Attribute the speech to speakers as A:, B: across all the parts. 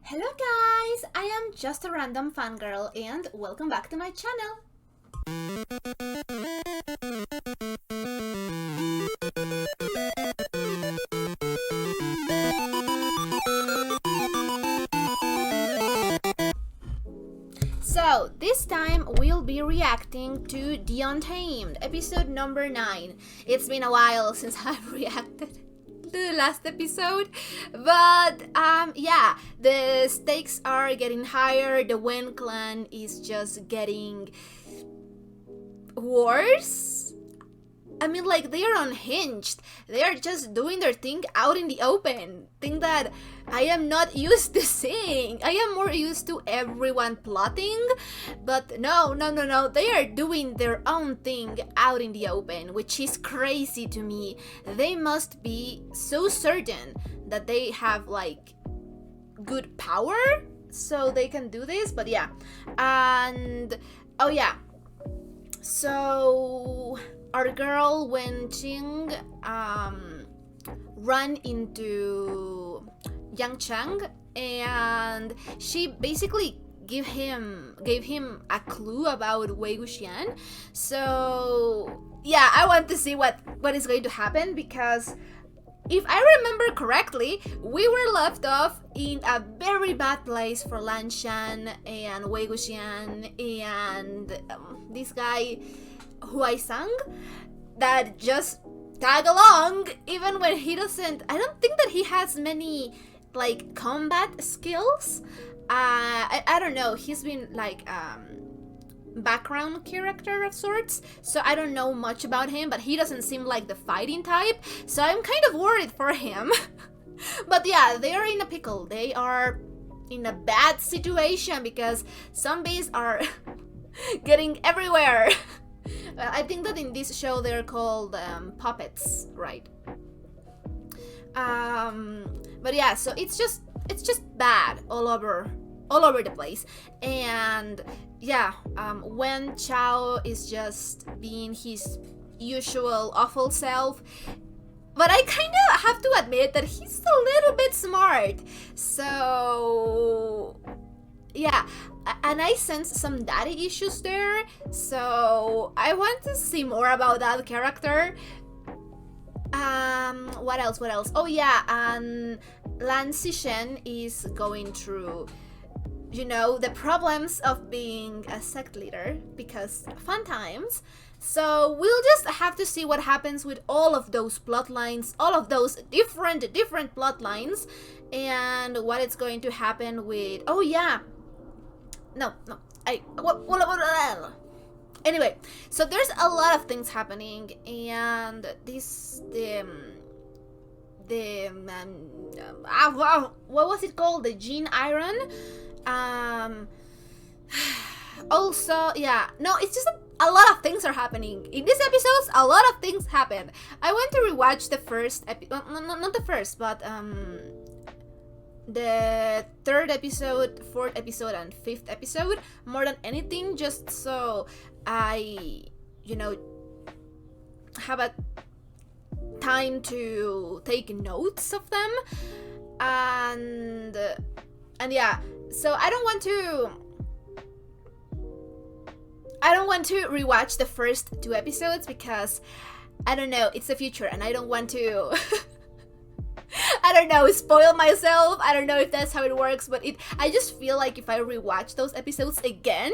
A: Hello guys, I am just a random fangirl and welcome back to my channel. So, this time we'll be reacting to The Untamed, episode number 9. It's been a while since I've reacted to the last episode, but yeah, the stakes are getting higher. The Wen clan is just getting worse. I mean, like, they are unhinged. They are just doing their thing out in the open. Thing that I am not used to seeing. I am more used to everyone plotting. But no. They are doing their own thing out in the open, which is crazy to me. They must be so certain that they have, like, good power so they can do this. But yeah. And, oh yeah. So our girl Wen Qing ran into Yang Chang, and she basically gave him a clue about Wei Wuxian. So yeah, I want to see what is going to happen, because if I remember correctly, we were left off in a very bad place for Lan Shan and Wei Wuxian and this guy Huai Sang that just tag along even when he doesn't. I don't think that he has many like combat skills. I don't know. He's been like background character of sorts, so I don't know much about him, but he doesn't seem like the fighting type, so I'm kind of worried for him. But yeah, they are in a pickle. They are in a bad situation because zombies are getting everywhere. I think that in this show they're called puppets, right? But yeah, so it's just bad all over the place. And yeah, Wen Chao is just being his usual awful self, but I kind of have to admit that he's a little bit smart. So yeah, and I sense some daddy issues there, so I want to see more about that character. What else? Oh yeah, and Lan Xishen is going through, you know, the problems of being a sect leader, because fun times. So we'll just have to see what happens with all of those plot lines, all of those different plot lines, and what is going to happen with. Oh yeah, anyway, so there's a lot of things happening, and what was it called? The Gene Iron. Also, yeah, no, it's just a lot of things are happening in these episodes. A lot of things happen. I went to rewatch the first episode, not the first, but the third episode, fourth episode, and fifth episode more than anything, just so I, you know, have a time to take notes of them. And yeah, so I don't want to rewatch the first 2 episodes, because I don't know, it's the future and I don't want to I don't know, spoil myself. I don't know if that's how it works, but I just feel like if I rewatch those episodes again,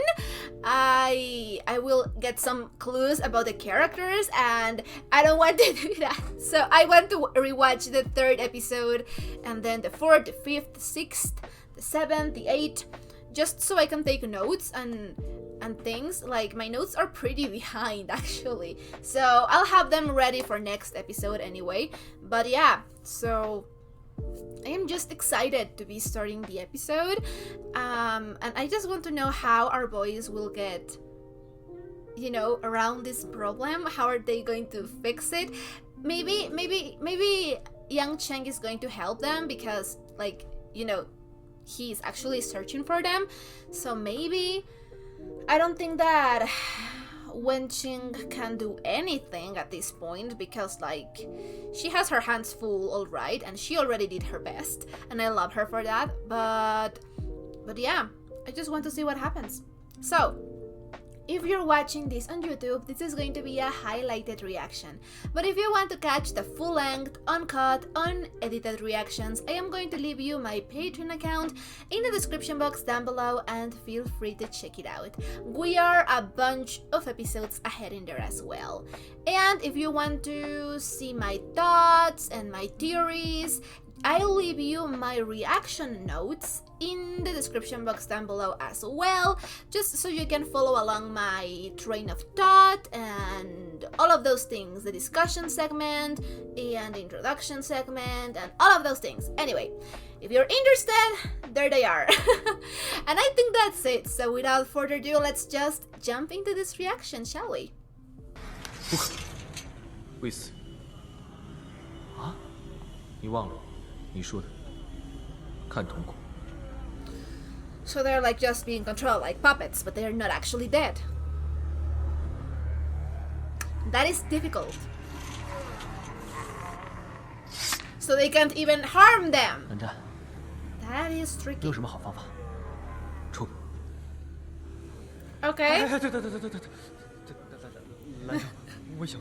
A: I will get some clues about the characters, and I don't want to do that. So I want to rewatch the 3rd episode, and then the 4th, the 5th, the 6th, the 7th, the 8th, just so I can take notes and things. Like, my notes are pretty behind actually, so I'll have them ready for next episode anyway. But yeah, so I am just excited to be starting the episode, and I just want to know how our boys will get, you know, around this problem. How are they going to fix it? Maybe Yang Cheng is going to help them, because, like, you know, he's actually searching for them. So maybe, I don't think that Wenqing can do anything at this point because, like, she has her hands full, alright, and she already did her best, and I love her for that, but yeah, I just want to see what happens. So, if you're watching this on YouTube, this is going to be a highlighted reaction. But if you want to catch the full-length, uncut, unedited reactions, I am going to leave you my Patreon account in the description box down below and feel free to check it out. We are a bunch of episodes ahead in there as well. And if you want to see my thoughts and my theories, I'll leave you my reaction notes in the description box down below as well, just so you can follow along my train of thought and all of those things, the discussion segment and the introduction segment and all of those things. Anyway, if you're interested, there they are. And I think that's it, so without further ado, let's just jump into this reaction, shall we?
B: 不可，未死。啊？你忘了你说的，看瞳孔。
A: So they're like just being controlled like puppets, but they're not actually dead. That is difficult. So they can't even harm them.
B: 蓝湛，
A: That is
B: 你
A: tricky.
B: 有什么好方法？出。
A: Okay.
C: 对，蓝湛，魏兄，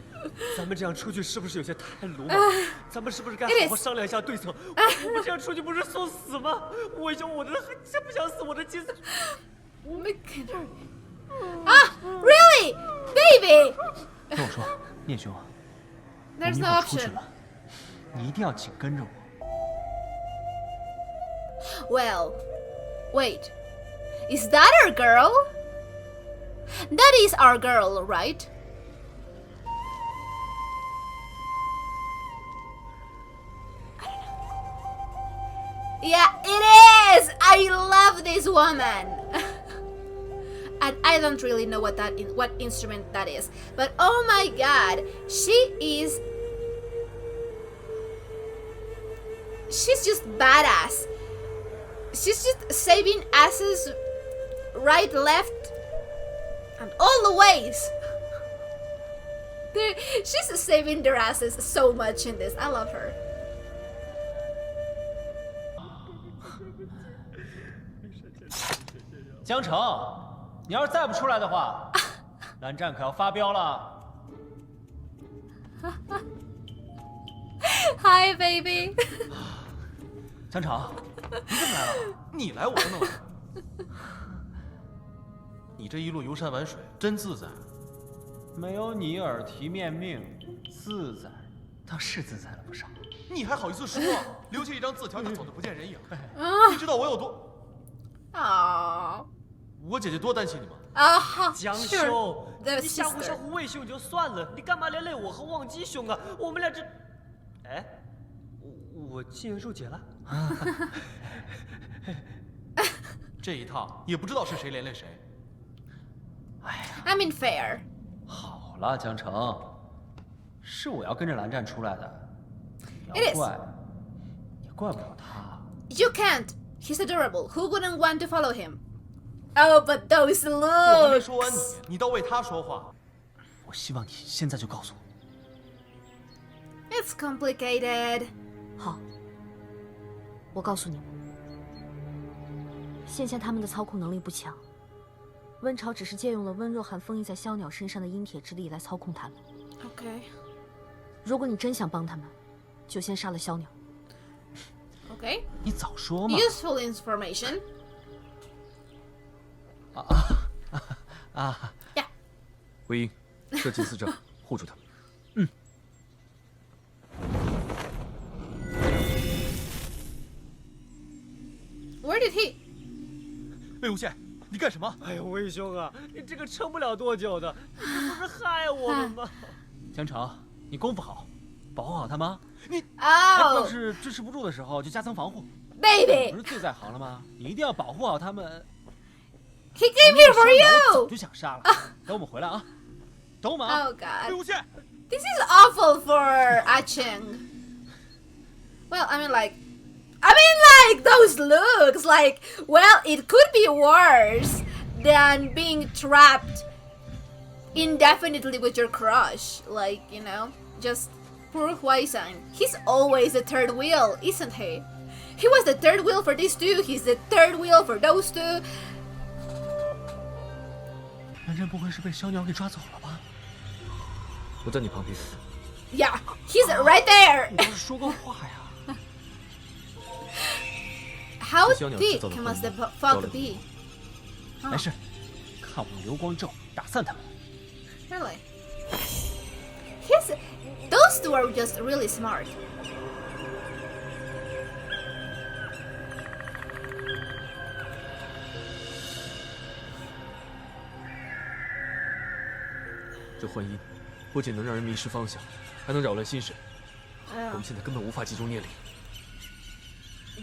C: 咱们这样出去是不是有些太鲁莽？咱们是不是该好好商量一下对策？我们这样出去不是送死吗？魏兄，我这还想不想死？我的妻子。
A: Ah, really? Baby!
B: 听我说，聂兄，我
A: There's
B: 们一
A: no
B: 会儿出去
A: option.
B: 了，你一定要紧跟着我。
A: Well, wait. Is that our girl? That is our girl, right? Yeah, it is! I love this woman! And I don't really know what instrument that is. But oh my god, she's just badass. She's just saving asses right, left, and all the ways. She's saving their asses so much in this. I love her.
B: 江城，你要是再不出来的话，蓝湛可要发飙了。
A: Hi, baby.
B: 江城，你怎么来了？
D: 你来我都能来。你这一路游山玩水，真自在。
B: 没有你耳提面命，自在倒是自在了不少。
D: 你还好意思说？留下一张字条就走得不见人影。
A: Oh.
D: 你知道我有多……
A: Aww.
D: 我姐姐多担心你吗？
C: 江
A: Sure.
C: 兄，
A: The
C: 你吓唬
A: sister.
C: 吓唬魏兄就算了，你干嘛连累我和忘机兄啊？我们俩这……哎，我竟然入姐了？
D: 这一套也不知道是谁连累谁。
B: 哎呀，
A: I mean, fair.
B: 好了，江城，是我要跟着蓝湛出来的，
A: It
B: 要
A: is.
B: 怪也怪不了他。
A: You can't. He's adorable. Who wouldn't want to follow him? Oh, but those
D: 我还没
A: looks.
D: 说完你倒为他说话。
B: 我希望你现在就告诉我，
A: It's complicated.
E: 好，我告诉你们，现在他们的操控能力不强，温潮只是借用了温若寒封印在枭鸟身上的阴铁之力来操控他们。
A: Okay.
E: 如果你真想帮他们，就先杀了枭鸟。
A: Okay.
B: 你早说嘛！
A: Useful information.
B: 啊，
A: Yeah.
C: 魏婴，设计4阵，护住他们。
A: Where did he?
D: 魏无羡，你干什么？
C: 哎呦，魏兄啊，你这个撑不了多久的，你这不是害我们吗？
B: 江城，你功夫好，保护好他们啊。要
A: Oh,
B: 是支持不住的时候，就加强防护。不
A: baby.
B: 是最在行了吗？你一定要保护好他们。
A: He came here for
B: 早
A: you.
B: 就想杀了。等我们回来啊！等我们啊！
A: Oh god.
D: 魏无羡，
A: This is awful for Acheng. Well, I mean like those looks like, well, it could be worse than being trapped indefinitely with your crush. Like, you know, just poor Huaizan. He's always the third wheel, isn't he? He was the third wheel for these two, he's the third wheel for those two.
C: 蓝真不会是被小鸟给抓走了吧？
B: 我在你旁边。
A: Yeah, he's right there.
C: 你倒是说个话呀！
A: How thick must the fog be?
C: 没事，看我流光咒打散他们。
A: Really? Those two are just really smart.
B: 这幻音不仅能让人迷失方向，还能扰乱心神。我们现在根本无法集中念力。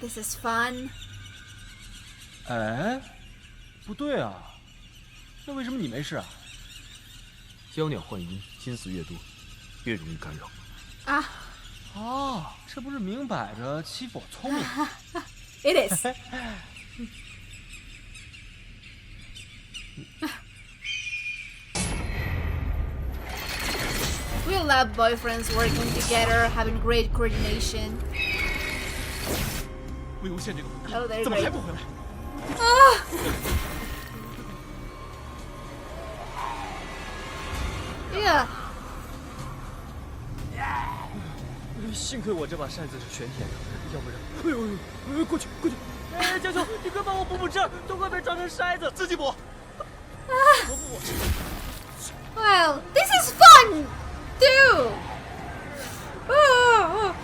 A: This is fun.
C: 哎，不对啊，那为什么你没事啊？
B: 妖鸟幻音心思越多，越容易干扰。
A: Ah,
C: 哦，这不是明摆着欺负我聪明？
A: it is. We love boyfriends working together, having great coordination.
D: 魏无羡这个狐狸
A: Oh, they're
D: 怎么还
A: great.
D: 不回来？
A: Ah! Yeah.
C: 幸亏我这把扇子是玄天的，要不然……哎呦，过去过去！哎，江兄，你快帮我补这儿，都快被撞成筛子，
D: 自己补。
A: Well, this is fun too. Oh.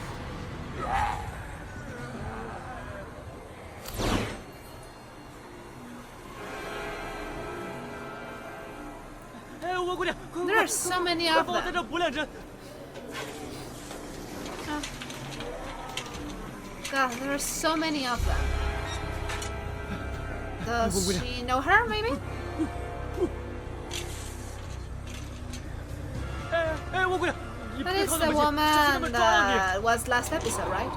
C: 哎，我姑娘，快
A: There are so many
C: 快
A: of
C: 帮我在
A: them.
C: 这补两针。
A: God, there are so many of them. Does she know her, maybe?
C: 哎，我姑娘，你
A: That
C: 别
A: is
C: 靠
A: the
C: 那么近，小心他
A: woman
C: 们抓到你。
A: that was last episode, right?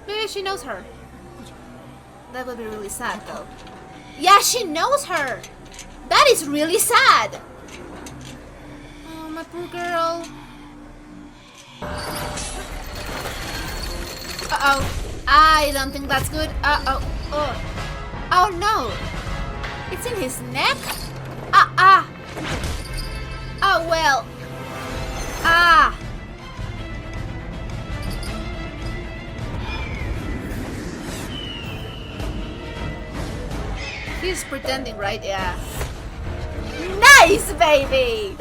A: Maybe she knows her. That would be really sad, though. Yeah, she knows her! That is really sad! Oh, my poor girl. Uh-oh. I don't think that's good. Uh-oh. Oh. Oh, no. It's in his neck? Ah. Oh, well. Ah. He's pretending, right? Yeah. Nice, baby!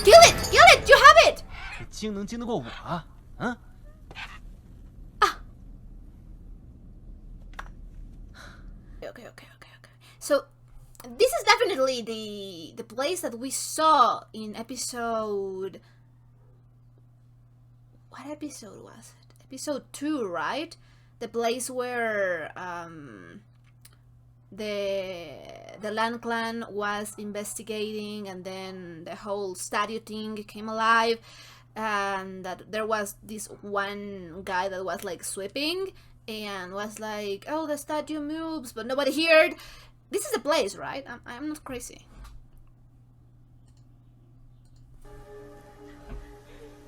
A: Kill it! Kill it! You have it!
C: 这精能经得过我啊？嗯？
A: Okay. So this is definitely the place that we saw in episode. What episode was it? Episode 2, right? The place where the Land Clan was investigating, and then the whole statue thing came alive, and that there was this one guy that was like sweeping and was like, oh, the statue moves, but nobody heard. This is the place, right? I'm not crazy.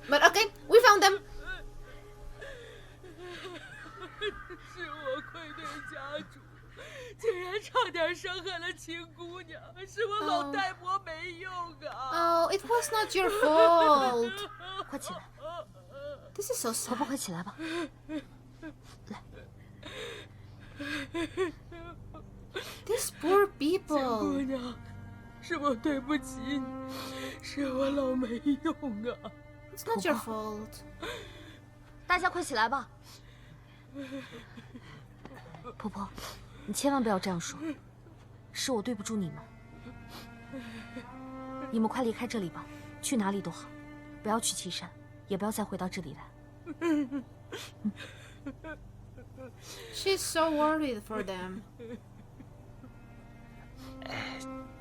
A: But okay, we found them.
F: 是我愧对家主，竟然差点伤害了秦姑娘，是我老太婆没用啊！
A: Oh, it was not your fault.
E: 快起来，
A: This is so
E: 婆婆
A: sad.
E: 快起来吧。来，
A: These poor
F: 姑
A: people.
F: 娘，是我对不起你，是我老没用啊！
A: It's not your fault.
E: 大家快起来吧。婆婆，你千万不要这样说，是我对不住你们。你们快离开这里吧，去哪里都好，不要去岐山，也不要再回到这里来。
A: She's so worried for them.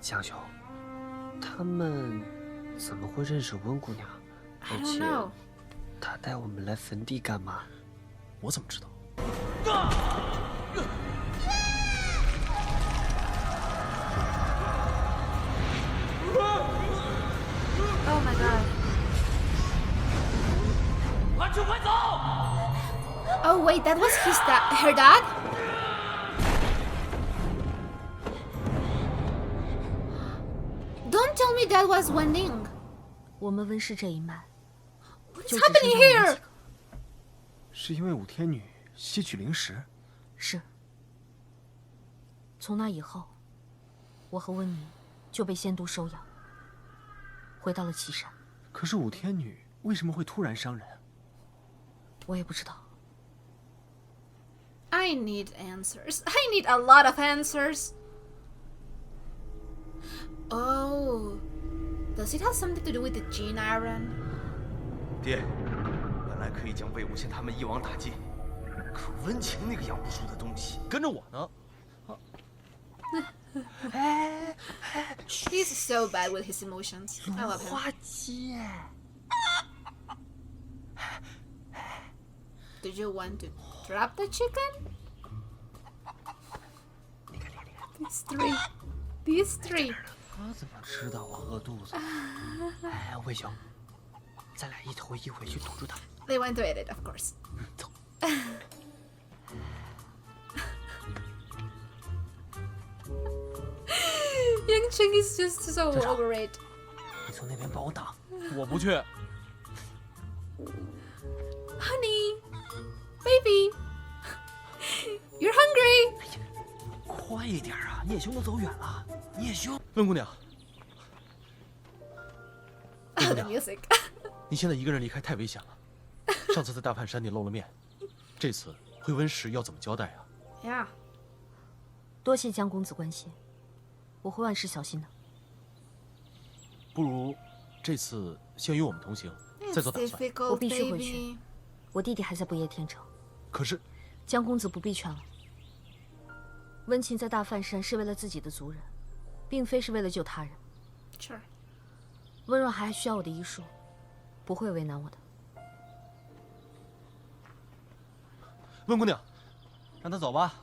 C: 江兄，他们怎么会认识温姑娘？
A: I
C: 而
A: don't
C: 且
A: know.
C: 她带我们来坟地干嘛？
B: 我怎么知道？
A: Oh my god.
C: 快去快走！
A: Oh wait, that was her dad? Don't tell me that was Wenning.
E: 我们温氏这一脉
A: What's
E: 就只
A: happening
E: 剩下我们
A: here?
E: 几个。
D: 是因为武天女吸取灵石？
E: 是。从那以后，我和温宁就被仙都收养，回到了岐山。
D: 可是武天女为什么会突然伤人？
E: 我也不知道。
A: I need answers. I need a lot of answers. Oh, does it have something to do with the gene iron?
G: 爹，本来可以将魏无羡他们一网打尽，可温情那个养不出的东西，
B: 跟着我呢。
A: He's so bad with his emotions. I love him.
C: 花鸡。
A: Did you want to drop the chicken? These three. These three.
C: 他怎么知道我饿肚子？哎，魏兄，咱俩一头一回去堵住他。
A: They went to edit, of course.
C: 走。
A: Yang Cheng is just so over it.
C: 你从那边帮我挡。
B: 我不去。
A: Honey, baby, you're hungry.
C: 快一点啊！聂兄都走远了。聂兄，
B: 温姑娘，
A: The music.
B: 你现在一个人离开太危险了。上次在大梵山你露了面，这次回温石要怎么交代啊？
A: Yeah.
E: 多谢江公子关心，我会万事小心的。
B: 不如这次先与我们同行，再
A: It's
B: 做打算。
A: difficult,
E: 我必须回
A: baby.
E: 去。我弟弟还在不夜天城，
B: 可是
E: 江公子不必劝了。温情在大梵山是为了自己的族人，并非是为了救他人。
A: Sure.
E: 温若还需要我的医术，不会为难我的。
B: 温姑娘，
C: 让他走吧。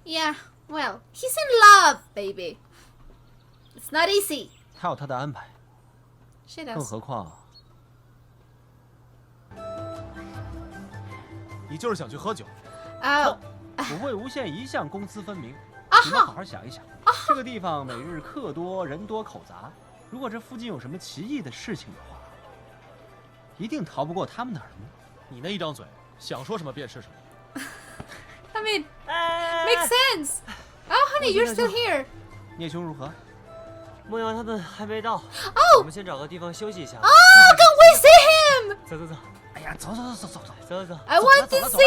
A: Yeah, well, he's in love, baby. It's not easy.
C: 他有他的安排，
A: She
C: 更
A: does.
C: 何况
B: 你就是想去喝酒。
A: Oh,
H: 我魏无羡一向公私分明，
A: 啊
H: 你们好好想一想，这个地方每日客多人多口杂，如果这附近有什么奇异的事情的话，一定逃不过他们的耳目。
B: 你那一张嘴，想说什么便是什么。
A: I mean, makes sense. Oh, honey, you're still here.
H: 聂兄如何？
C: 梦瑶他们还没到。
A: Oh!
C: 我们先找个地方休息一下。
A: Oh, can we see him?
C: 走走走，
H: 哎呀，走走走走走走，
C: 走走走。
A: I want to
H: 走了
A: see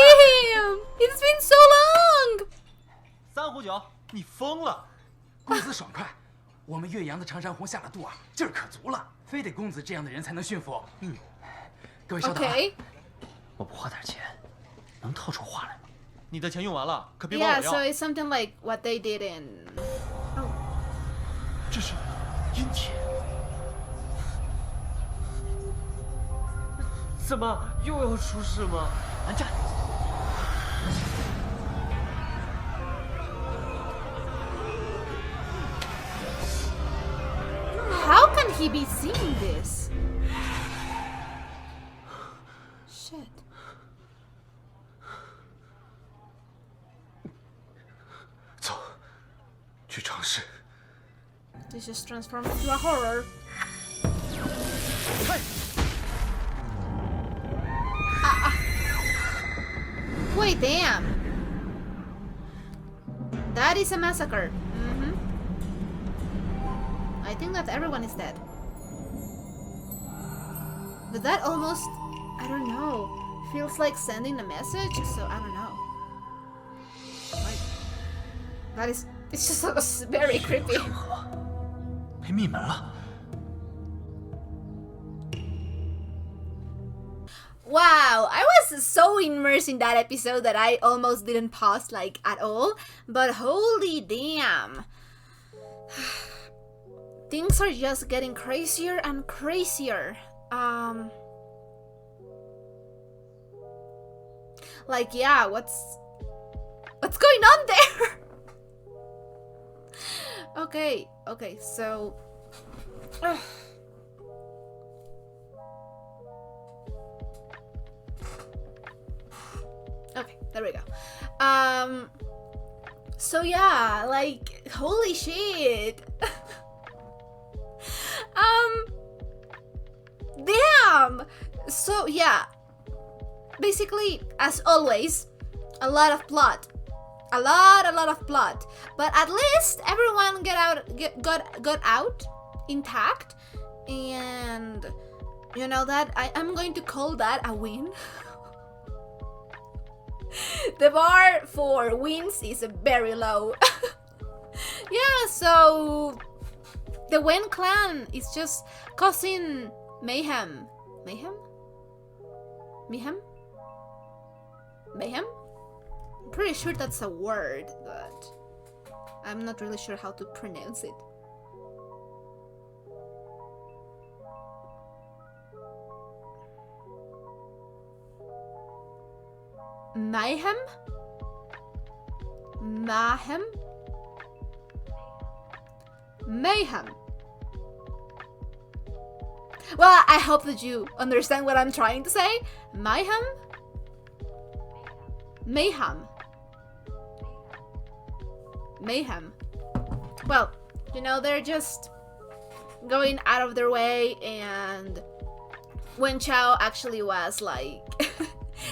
A: him. It's been so long.
H: 3壶酒。
B: 你疯了！
I: 公子爽快，我们岳阳的长山红下了肚啊，劲儿可足了，非得公子这样的人才能驯服。各位稍等啊。
A: Okay.
H: 我不花点钱，能套出话来吗？
B: 你的钱用完了，可别管
A: Yeah,
B: 我
A: so
B: 要。
A: it's something like what they did in.
D: 这是阴铁。
C: 怎么又要出事吗？
H: 安战！
A: How can he be seeing this? Shit.
D: 走，去尝试。
A: This just transformed into a horror. Wait, damn. That is a massacre. I think that everyone is dead. But that almost, I don't know, feels like sending a message, so I don't know. That is, it's just very creepy.
D: 被密门了。
A: Wow, I was so immersed in that episode that I almost didn't pause like at all. But holy damn. things are just getting crazier and crazier. Like, yeah, what's going on there? Okay, so okay, there we go. So yeah, like, holy shit. Damn. So yeah, basically, as always, a lot of plot, a lot of plot. But at least everyone got out intact, and you know that I'm going to call that a win. The bar for wins is very low. Yeah, so the Wen clan is just causing mayhem. Mayhem? I'm pretty sure that's a word, but I'm not really sure how to pronounce it. Mayhem? Mayhem. Well, I hope that you understand what I'm trying to say. Mayhem? Well, you know, they're just going out of their way, and Wen Chao actually was like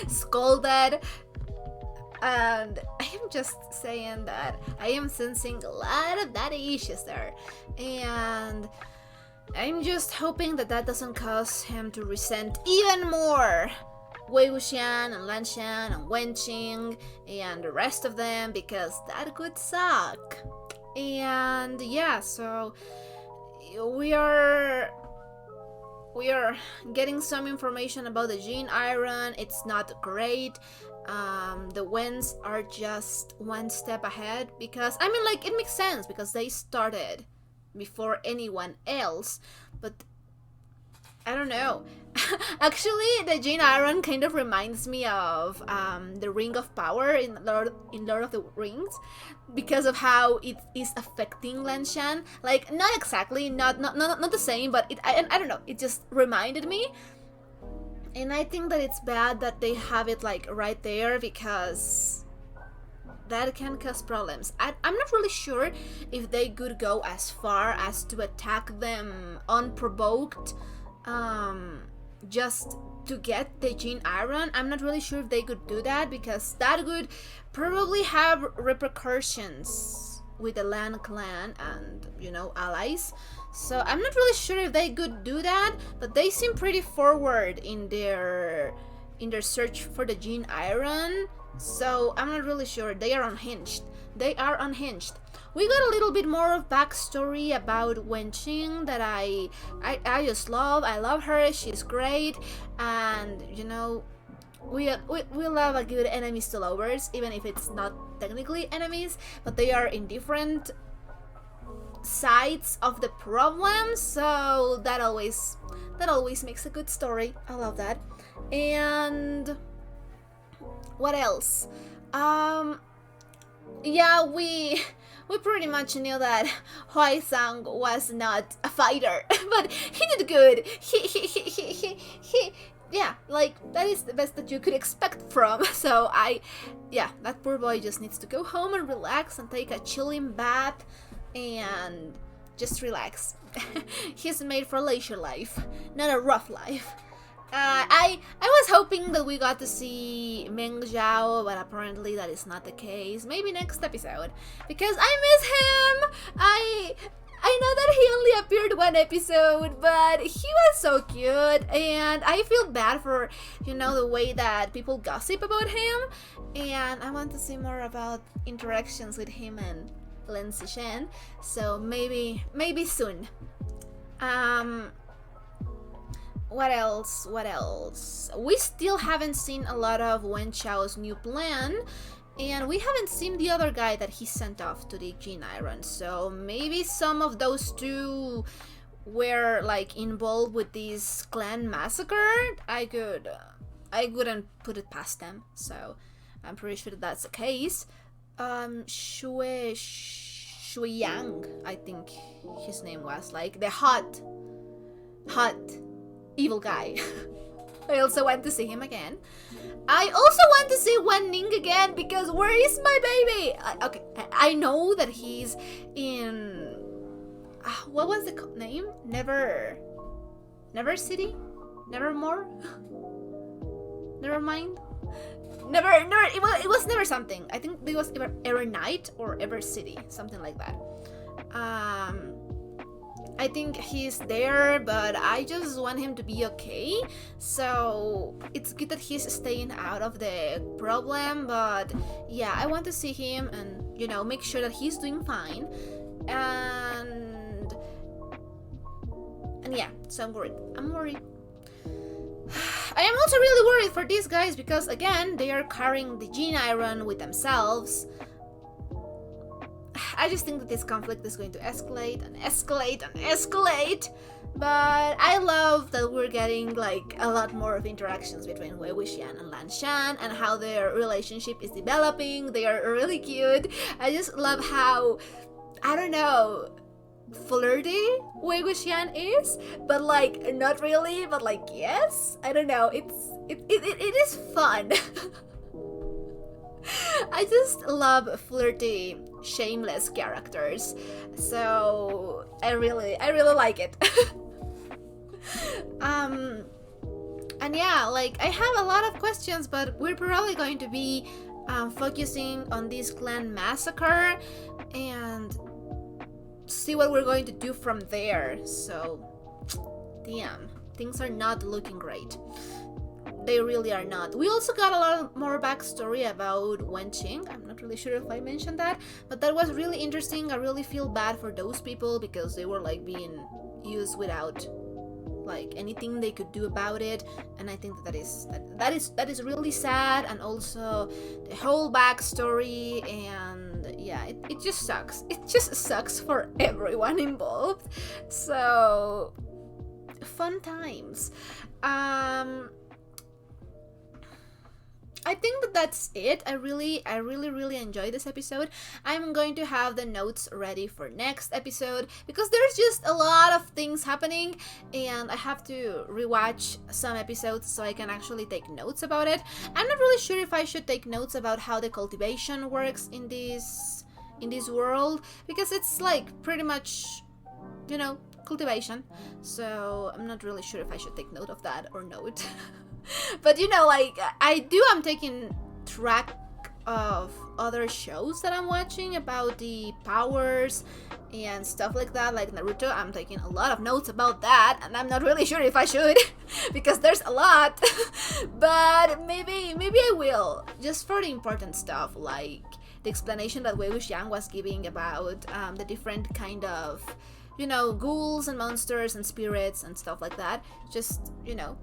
A: scolded, and I am just saying that I am sensing a lot of daddy issues there, and I'm just hoping that that doesn't cause him to resent even more Wei Wuxian and Lan Shan and Wen Qing and the rest of them, because that could suck. And yeah, so we are getting some information about the Gene Iron. It's not great. The Wens are just one step ahead, because I mean, like, it makes sense because they started before anyone else, but I don't know. Actually, the Gene Iron kind of reminds me of the Ring of Power in Lord of the Rings, because of how it is affecting Lan Shan. Like, not exactly, not the same, but I don't know. It just reminded me, and I think that it's bad that they have it like right there, because that can cause problems. I'm not really sure if they could go as far as to attack them unprovoked, just to get the Gene Iron. I'm not really sure if they could do that, because that would probably have repercussions with the Lan clan and, you know, allies. So I'm not really sure if they could do that, but they seem pretty forward in their search for the Gene Iron. So I'm not really sure. They are unhinged. We got a little bit more of backstory about Wen Qing that I just love. I love her. She's great, and you know, we love a good enemies to lovers, even if it's not technically enemies, but they are in different sides of the problem. So that always makes a good story. I love that. And what else? Yeah, we pretty much knew that Huai Sang was not a fighter, but he did good. He yeah, like, that is the best that you could expect from. So yeah, that poor boy just needs to go home and relax and take a chilling bath and just relax. He's made for leisure life, not a rough life. I was hoping that we got to see Meng Zhao, but apparently that is not the case. Maybe next episode, because I miss him. I know that he only appeared one episode, but he was so cute, and I feel bad for, you know, the way that people gossip about him, and I want to see more about interactions with him and Lin Zishan. So maybe soon. What else? We still haven't seen a lot of Wen Chao's new plan, And we haven't seen the other guy that he sent off to the Gene Iron, so maybe some of those two were like involved with this clan massacre. I wouldn't put it past them, so I'm pretty sure that's the case. Shui Yang, I think his name was, like the hot evil guy. I also want to see him again. I also want to see Wan Ning again, because where is my baby? Okay, I know that he's in... what was the name? Never City? Nevermore? Never mind? Never, it was never something. I think it was Ever Night or Ever City, something like that. I think he's there, but I just want him to be okay. So it's good that he's staying out of the problem, but yeah, I want to see him and, you know, make sure that he's doing fine. And yeah, so I'm worried. I am also really worried for these guys because, again, they are carrying the Gene Iron with themselves. I just think that this conflict is going to escalate and escalate and escalate. But I love that we're getting like a lot more of interactions between Wei Wuxian and Lan Shan and how their relationship is developing. They are really cute. I just love how, I don't know, flirty Wei Wuxian is, but like not really, but like yes. I don't know. It is fun. I just love flirty, shameless characters, so I really like it. And yeah, like I have a lot of questions, but we're probably going to be focusing on this clan massacre and see what we're going to do from there. So damn, things are not looking great. They really are not. We also got a lot more backstory about Wenqing. I'm not really sure if I mentioned that, but that was really interesting. I really feel bad for those people because they were like being used without like anything they could do about it, and I think that is really sad. And also the whole backstory, and yeah, it just sucks. It just sucks for everyone involved. So fun times. I think that's it. I really enjoyed this episode. I'm going to have the notes ready for next episode because there's just a lot of things happening and I have to rewatch some episodes so I can actually take notes about it. I'm not really sure if I should take notes about how the cultivation works in this world because it's like pretty much, you know, cultivation. So I'm not really sure if I should take note of that or not. But you know, like I'm taking track of other shows that I'm watching about the powers and stuff like that, like Naruto. I'm taking a lot of notes about that, and I'm not really sure if I should because there's a lot. But maybe I will, just for the important stuff, like the explanation that Wei Wuxian was giving about the different kind of, you know, ghouls and monsters and spirits and stuff like that. Just, you know,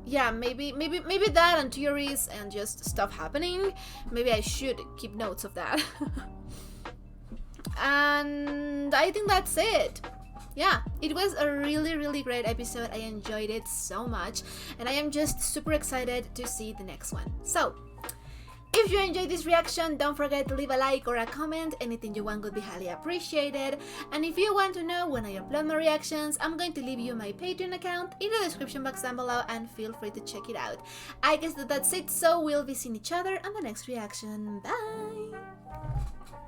A: yeah, maybe that and theories and just stuff happening. Maybe I should keep notes of that. And I think that's it. Yeah, it was a really great episode. I enjoyed it so much, and I am just super excited to see the next one. So if you enjoyed this reaction, don't forget to leave a like or a comment. Anything you want would be highly appreciated. And if you want to know when I upload my reactions, I'm going to leave you my Patreon account in the description box down below, and feel free to check it out. I guess that's it, so we'll be seeing each other on the next reaction. Bye!